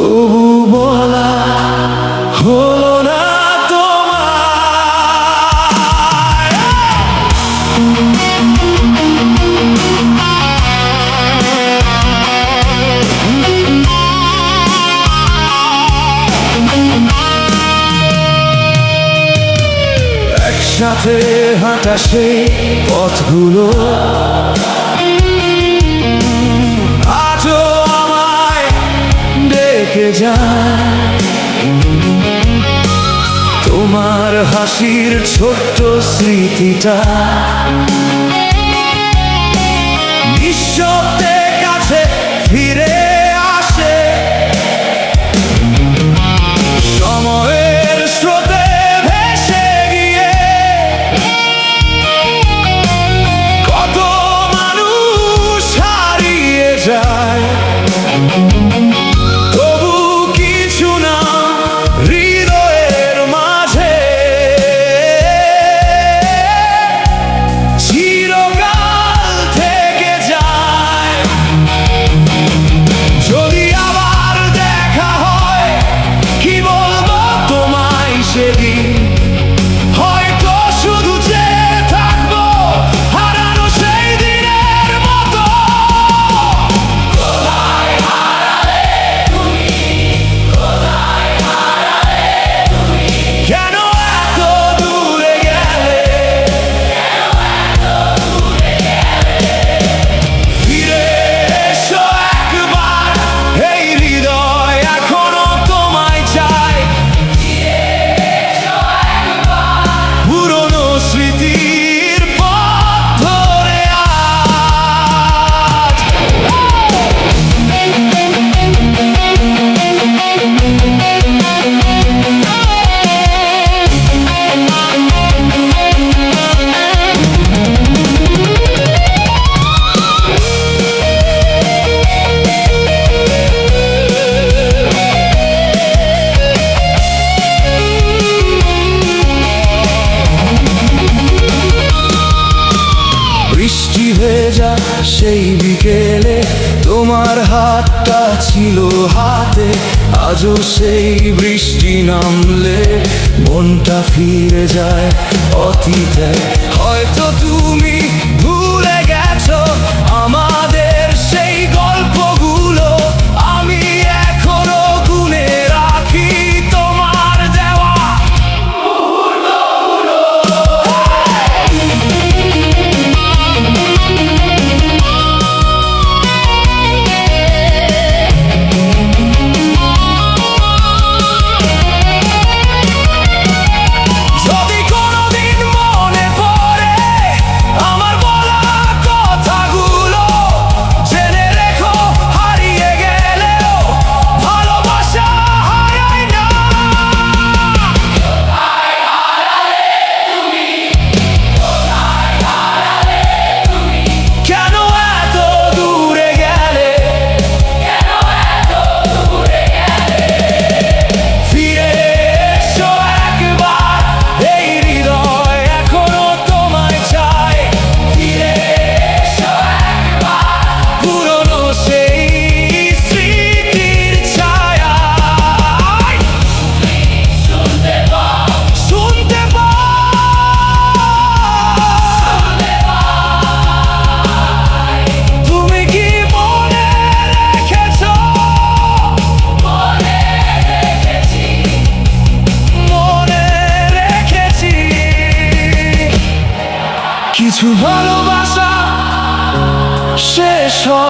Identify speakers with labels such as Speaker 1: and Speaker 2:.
Speaker 1: তবু বলা হলো না তোমায়। একসাথে হাঁটা সেই পথগুলো আজও আমায় ডেকে যায়। তোমার হাসির ছোট্ট স্মৃতিটা নিঃশব্দে কাছে ফিরে আসে। সময়ের স্রোতে ভেসে গিয়ে কত মানুষ হারিয়ে যায়। তবু কিছু না হৃদয়ের মাঝে চিরকাল থেকে যায়। যদি আবার দেখা হয় কি বলবো তোমায় সেদিন, হয়তো শুধু যে থাকবো হারানো সেই দিনের মতো। কোথায় হারালে তুমি, কোথায় হারালে তুমি, কেন এত দূরে গেলে, কেন এত দূরে গেলে। ফিরে এসো একবার, এই হৃদয় এখনো তোমায় চায়। পুরনো স্মৃতির পথ ধরে আজ বৃষ্টি ভেজা সেই বিকেলে তোমার হাতটা ছিল হাতে। আজও সেই বৃষ্টি নামলে মনটা ফিরে যায় অতীতে। হয়তো তুমি ভুলে গেছো আমাদের সেই গল্পগুলো, আমি এখনো গুনে রাখি তোমার দেওয়া মুহূর্তগুলো। যদি কোনোদিন মনে পড়ে আমার বলা কথাগুলো, জেনে রেখো হারিয়ে গেলেও ভালোবাসা হারায় না। কোথায় হারালে তুমি, কোথায় হারালে তুমি, কেন এত দূরে গেলে, কেন এত দূরে গেলে। ফিরে এসো একবার, এই হৃদয় এখনো তোমায় চায়। ফিরে এসো একবার, পুরনো সেই স্মৃতির ছায়ায়। শুনতে পাও, শুনতে পাই, তুমি কি মনে রেখেছো, মনে রেখেছি, মনে রেখেছি। কিছু ভালোবাসা শেষ হয়।